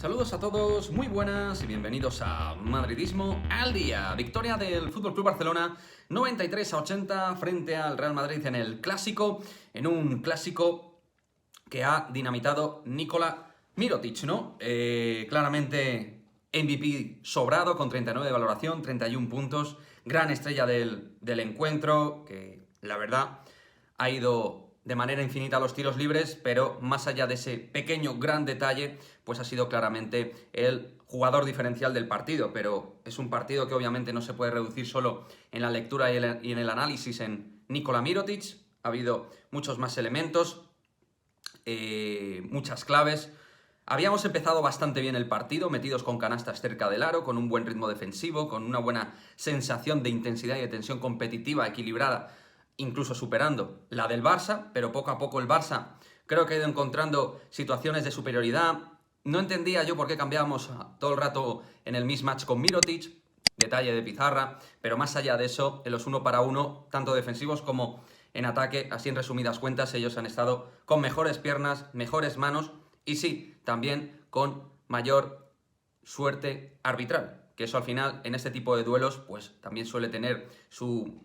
Saludos a todos, muy buenas y bienvenidos a Madridismo al Día. Victoria del FC Barcelona 93-80 frente al Real Madrid en el Clásico, en un Clásico que ha dinamitado Nikola Mirotic, ¿no? Claramente MVP sobrado con 39 de valoración, 31 puntos, gran estrella del encuentro, que la verdad ha ido de manera infinita a los tiros libres, pero más allá de ese pequeño gran detalle, pues ha sido claramente el jugador diferencial del partido. Pero es un partido que obviamente no se puede reducir solo en la lectura y en el análisis en Nikola Mirotic. Ha habido muchos más elementos, muchas claves. Habíamos empezado bastante bien el partido, metidos con canastas cerca del aro, con un buen ritmo defensivo, con una buena sensación de intensidad y de tensión competitiva equilibrada, incluso superando la del Barça, pero poco a poco el Barça creo que ha ido encontrando situaciones de superioridad. No entendía yo por qué cambiábamos todo el rato en el mismatch con Mirotic, detalle de pizarra, pero más allá de eso, en los 1 para 1, tanto defensivos como en ataque, así en resumidas cuentas, ellos han estado con mejores piernas, mejores manos y sí, también con mayor suerte arbitral, que eso al final en este tipo de duelos pues también suele tener su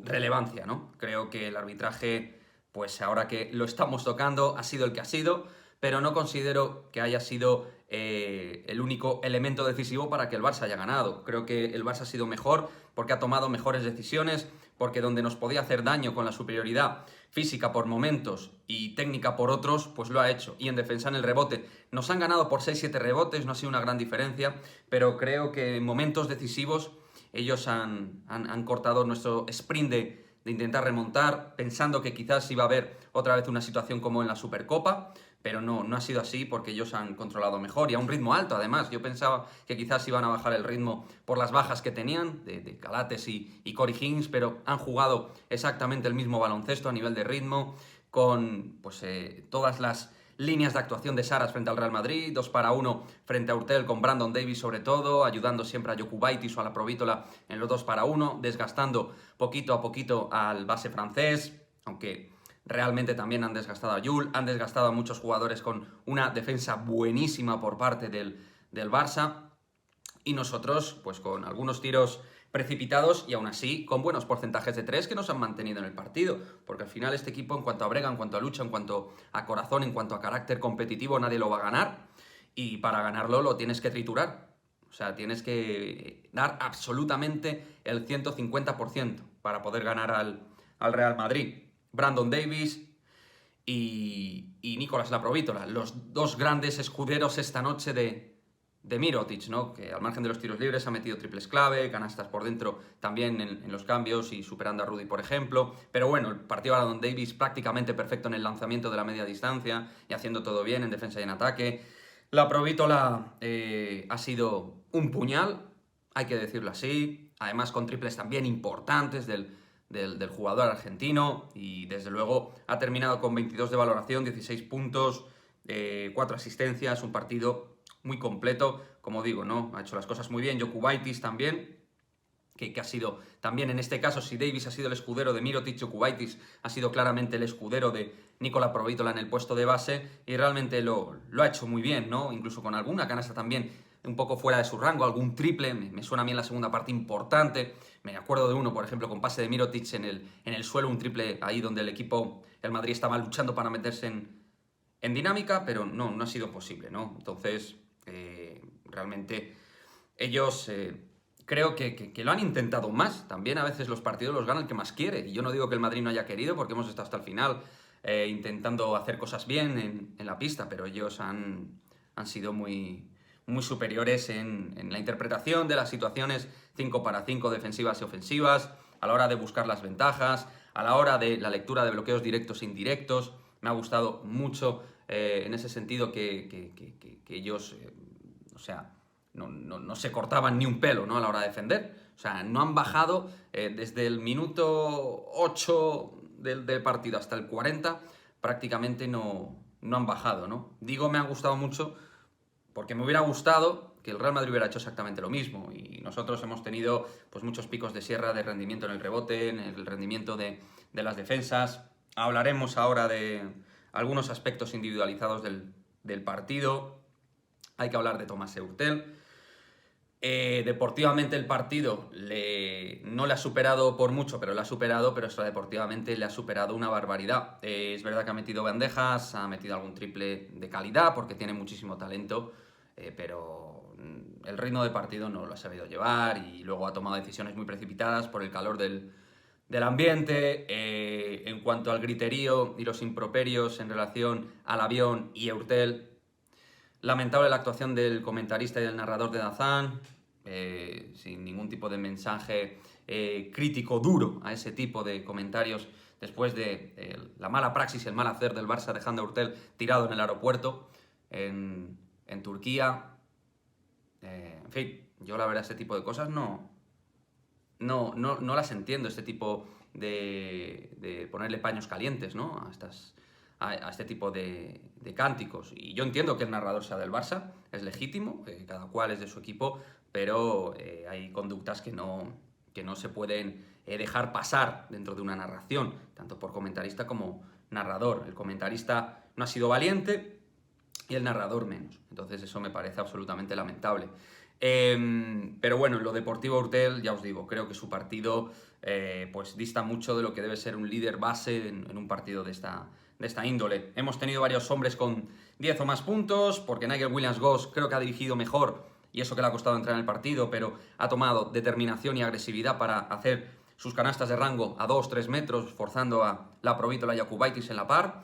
relevancia, ¿no? Creo que el arbitraje, pues ahora que lo estamos tocando, ha sido el que ha sido, pero no considero que haya sido el único elemento decisivo para que el Barça haya ganado. Creo que el Barça ha sido mejor porque ha tomado mejores decisiones, porque donde nos podía hacer daño con la superioridad física por momentos y técnica por otros, pues lo ha hecho. Y en defensa, en el rebote, nos han ganado por 6-7 rebotes, no ha sido una gran diferencia, pero creo que en momentos decisivos ellos han cortado nuestro sprint de intentar remontar, pensando que quizás iba a haber otra vez una situación como en la Supercopa, pero no ha sido así porque ellos han controlado mejor y a un ritmo alto además. Yo pensaba que quizás iban a bajar el ritmo por las bajas que tenían de Calates y Corey Higgins, pero han jugado exactamente el mismo baloncesto a nivel de ritmo, con pues, todas las líneas de actuación de Saras frente al Real Madrid, 2 para 1 frente a Hurtel con Brandon Davis sobre todo, ayudando siempre a Jokubaitis o a la Provítola en los 2 para 1, desgastando poquito a poquito al base francés, aunque realmente también han desgastado a Jul, han desgastado a muchos jugadores con una defensa buenísima por parte del Barça, y nosotros pues con algunos tiros precipitados y aún así con buenos porcentajes de 3 que nos han mantenido en el partido, porque al final este equipo en cuanto a brega, en cuanto a lucha, en cuanto a corazón, en cuanto a carácter competitivo, nadie lo va a ganar, y para ganarlo lo tienes que triturar, o sea, tienes que dar absolutamente el 150% para poder ganar al Real Madrid. Brandon Davis y Nicolás Laprovítola, los dos grandes escuderos esta noche de Mirotic, ¿no? Que al margen de los tiros libres ha metido triples clave, canastas por dentro también en los cambios y superando a Rudy, por ejemplo. Pero bueno, el partido de Brandon Davis prácticamente perfecto en el lanzamiento de la media distancia y haciendo todo bien en defensa y en ataque. La Provítola ha sido un puñal, hay que decirlo así, además con triples también importantes del jugador argentino, y desde luego ha terminado con 22 de valoración, 16 puntos, 4 asistencias, un partido muy completo, como digo, ¿no? Ha hecho las cosas muy bien. Jokubaitis también, que ha sido también en este caso, si Davis ha sido el escudero de Mirotic, Jokubaitis ha sido claramente el escudero de Nikola Provítola en el puesto de base, y realmente lo ha hecho muy bien, ¿no? Incluso con alguna canasta también un poco fuera de su rango, algún triple, me suena a mí en la segunda parte importante. Me acuerdo de uno, por ejemplo, con pase de Mirotic en el suelo, un triple ahí donde el Madrid estaba luchando para meterse en dinámica, pero no ha sido posible, ¿no? Entonces, realmente ellos creo que lo han intentado más. También a veces los partidos los gana el que más quiere, y yo no digo que el Madrid no haya querido, porque hemos estado hasta el final intentando hacer cosas bien en la pista, pero ellos han sido muy superiores en la interpretación de las situaciones 5 para 5 defensivas y ofensivas, a la hora de buscar las ventajas, a la hora de la lectura de bloqueos directos e indirectos. Me ha gustado mucho en ese sentido que ellos, o sea, no se cortaban ni un pelo, ¿no? A la hora de defender. O sea, no han bajado desde el minuto 8 del partido hasta el 40, prácticamente no han bajado, ¿no? Digo, me ha gustado mucho porque me hubiera gustado que el Real Madrid hubiera hecho exactamente lo mismo, y nosotros hemos tenido pues muchos picos de sierra de rendimiento en el rebote, en el rendimiento de las defensas. Hablaremos ahora de algunos aspectos individualizados del partido, Hay que hablar de Thomas Heurtel. Deportivamente el partido no le ha superado por mucho, pero le ha superado, pero extradeportivamente le ha superado una barbaridad. Es verdad que ha metido bandejas, ha metido algún triple de calidad porque tiene muchísimo talento, pero el ritmo de partido no lo ha sabido llevar y luego ha tomado decisiones muy precipitadas por el calor del ambiente. En cuanto al griterío y los improperios en relación al avión y Heurtel, lamentable la actuación del comentarista y del narrador de Dazán, sin ningún tipo de mensaje crítico duro a ese tipo de comentarios después de la mala praxis y el mal hacer del Barça dejando a Heurtel tirado en el aeropuerto en Turquía. En fin, yo la verdad ese tipo de cosas no las entiendo, este tipo de ponerle paños calientes, ¿no? A este tipo de cánticos. Y yo entiendo que el narrador sea del Barça, es legítimo, cada cual es de su equipo, pero hay conductas que no se pueden dejar pasar dentro de una narración, tanto por comentarista como narrador. El comentarista no ha sido valiente y el narrador menos. Entonces eso me parece absolutamente lamentable. Pero bueno, en lo deportivo Heurtel, ya os digo, creo que su partido pues dista mucho de lo que debe ser un líder base en un partido de esta índole. Hemos tenido varios hombres con 10 o más puntos, porque Nigel Williams-Goss creo que ha dirigido mejor, y eso que le ha costado entrar en el partido, pero ha tomado determinación y agresividad para hacer sus canastas de rango a 2-3 metros, forzando a la Provítola y a Kubaitis en la par.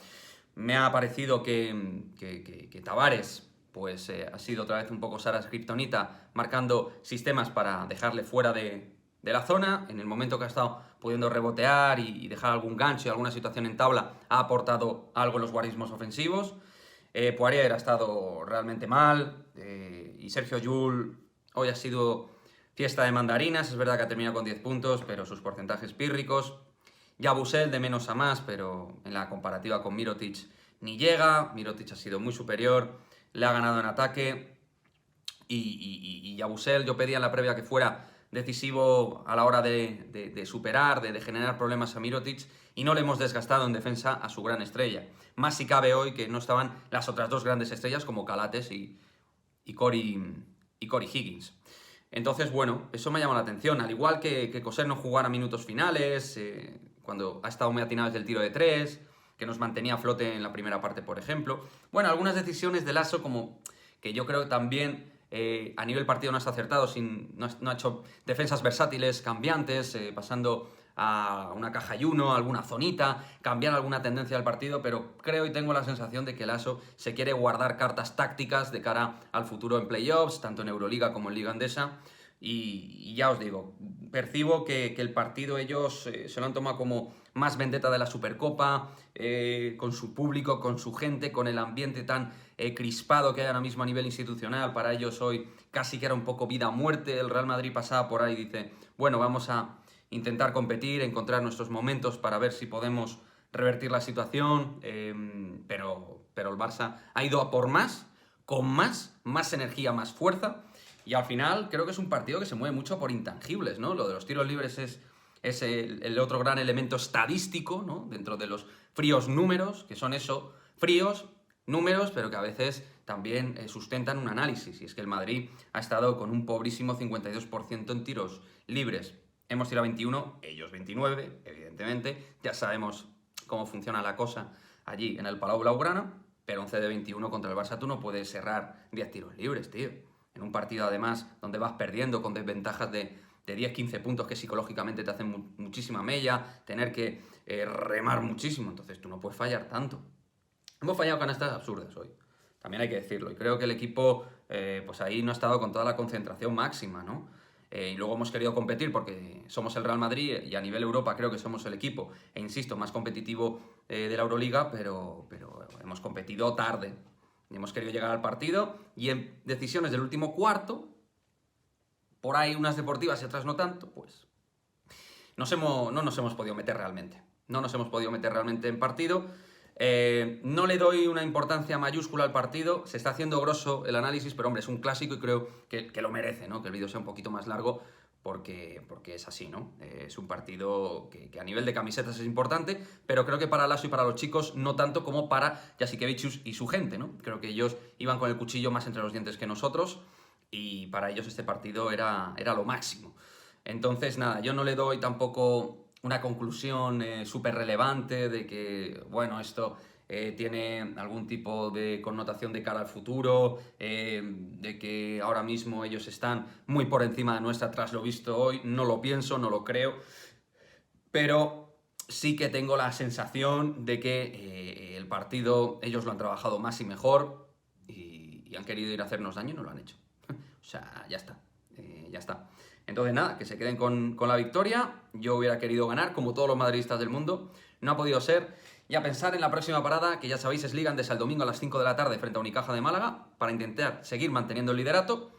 Me ha parecido que Tavares pues ha sido otra vez un poco Saras Kryptonita, marcando sistemas para dejarle fuera de la zona. En el momento que ha estado pudiendo rebotear y dejar algún gancho y alguna situación en tabla, ha aportado algo en los guarismos ofensivos. Poirier ha estado realmente mal, y Sergio Llull hoy ha sido fiesta de mandarinas. Es verdad que ha terminado con 10 puntos, pero sus porcentajes pírricos. Yabusel de menos a más, pero en la comparativa con Mirotic ni llega. Mirotic ha sido muy superior, le ha ganado en ataque, y Yabusel yo pedía en la previa que fuera decisivo a la hora de superar, de generar problemas a Mirotic, y no le hemos desgastado en defensa a su gran estrella. Más si cabe hoy que no estaban las otras dos grandes estrellas como Calates y Corey Higgins. Entonces, bueno, eso me llama la atención. Al igual que Coser no jugara minutos finales, cuando ha estado muy atinado desde el tiro de 3, que nos mantenía a flote en la primera parte, por ejemplo. Bueno, algunas decisiones de Lasso, como que yo creo que también a nivel partido no has acertado, no ha hecho defensas versátiles, cambiantes, pasando a una caja y uno, alguna zonita, cambiar alguna tendencia del partido, pero creo y tengo la sensación de que Lasso se quiere guardar cartas tácticas de cara al futuro en playoffs, tanto en Euroliga como en Liga Endesa, y ya os digo, percibo que el partido ellos se lo han tomado como más vendetta de la Supercopa, con su público, con su gente, con el ambiente tan crispado que hay ahora mismo a nivel institucional. Para ellos hoy casi que era un poco vida o muerte. El Real Madrid pasaba por ahí y dice, bueno, vamos a intentar competir, encontrar nuestros momentos para ver si podemos revertir la situación, pero el Barça ha ido a por más, con más energía, más fuerza, y al final creo que es un partido que se mueve mucho por intangibles, ¿no? Lo de los tiros libres es el otro gran elemento estadístico, ¿no? Dentro de los fríos números, que son eso, fríos números, pero que a veces también sustentan un análisis, y es que el Madrid ha estado con un pobrísimo 52% en tiros libres. Hemos tirado 21, ellos 29, evidentemente. Ya sabemos cómo funciona la cosa allí en el Palau Blaugrana, pero 11 de 21 contra el Barça tú no puedes cerrar 10 tiros libres, tío. En un partido, además, donde vas perdiendo con desventajas de 10-15 puntos que psicológicamente te hacen muchísima mella, tener que remar muchísimo, entonces tú no puedes fallar tanto. Hemos fallado canastas absurdas hoy, también hay que decirlo, y creo que el equipo pues ahí no ha estado con toda la concentración máxima, ¿no? Y luego hemos querido competir porque somos el Real Madrid y a nivel Europa creo que somos el equipo, e insisto, más competitivo de la Euroliga, pero hemos competido tarde. Y hemos querido llegar al partido y en decisiones del último cuarto, por ahí unas deportivas y otras no tanto, pues no nos hemos podido meter realmente. No nos hemos podido meter realmente en partido. No le doy una importancia mayúscula al partido. Se está haciendo grosso el análisis, pero hombre, es un clásico y creo que lo merece, ¿no? Que el vídeo sea un poquito más largo porque es así, ¿no? Es un partido que a nivel de camisetas es importante, pero creo que para Lasso y para los chicos no tanto como para Jasikevičius y su gente, ¿no? Creo que ellos iban con el cuchillo más entre los dientes que nosotros y para ellos este partido era lo máximo. Entonces, nada, yo no le doy tampoco una conclusión súper relevante de que, bueno, esto tiene algún tipo de connotación de cara al futuro, de que ahora mismo ellos están muy por encima de nuestra tras lo visto hoy. No lo pienso, no lo creo, pero sí que tengo la sensación de que el partido ellos lo han trabajado más y mejor y han querido ir a hacernos daño y no lo han hecho. O sea, ya está, ya está. Entonces nada, que se queden con la victoria. Yo hubiera querido ganar, como todos los madridistas del mundo. No ha podido ser. Y a pensar en la próxima parada, que ya sabéis es Liga Endesa el domingo a las 5 de la tarde frente a Unicaja de Málaga, para intentar seguir manteniendo el liderato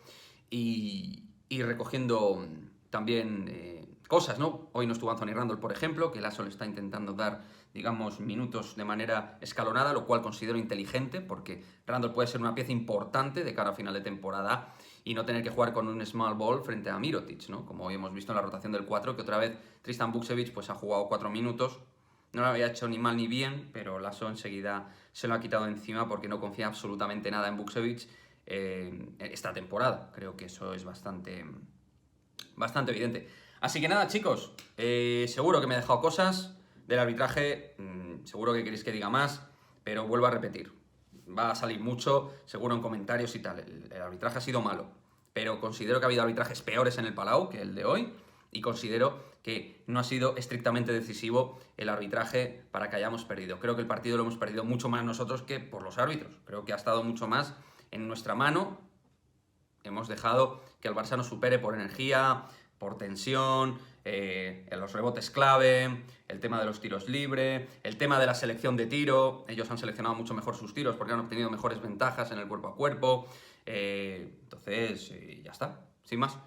y recogiendo también cosas, ¿no? Hoy no estuvo Anthony Randall, por ejemplo, que Lasso le está intentando dar, digamos, minutos de manera escalonada, lo cual considero inteligente, porque Randall puede ser una pieza importante de cara a final de temporada y no tener que jugar con un small ball frente a Mirotic, ¿no? Como hoy hemos visto en la rotación del 4, que otra vez Tristan Vukcevic pues ha jugado 4 minutos. No lo había hecho ni mal ni bien, pero Lasso enseguida se lo ha quitado encima porque no confía absolutamente nada en Vukcevic esta temporada. Creo que eso es bastante evidente. Así que nada, chicos, seguro que me he dejado cosas del arbitraje, seguro que queréis que diga más, pero vuelvo a repetir. Va a salir mucho, seguro en comentarios y tal. El arbitraje ha sido malo, pero considero que ha habido arbitrajes peores en el Palau que el de hoy y considero que no ha sido estrictamente decisivo el arbitraje para que hayamos perdido. Creo que el partido lo hemos perdido mucho más nosotros que por los árbitros. Creo que ha estado mucho más en nuestra mano. Hemos dejado que el Barça nos supere por energía, por tensión, en los rebotes clave, el tema de los tiros libres, el tema de la selección de tiro. Ellos han seleccionado mucho mejor sus tiros porque han obtenido mejores ventajas en el cuerpo a cuerpo. Entonces, ya está, sin más.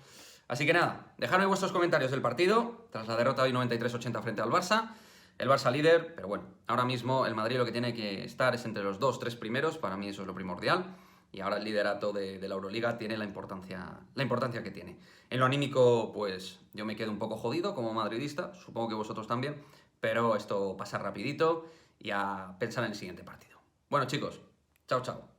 Así que nada, dejadme vuestros comentarios del partido tras la derrota hoy 93-80 frente al Barça. El Barça líder, pero bueno, ahora mismo el Madrid lo que tiene que estar es entre los 2-3 primeros, para mí eso es lo primordial. Y ahora el liderato de la Euroliga tiene la importancia que tiene. En lo anímico, pues yo me quedo un poco jodido como madridista, supongo que vosotros también, pero esto pasa rapidito y a pensar en el siguiente partido. Bueno chicos, chao chao.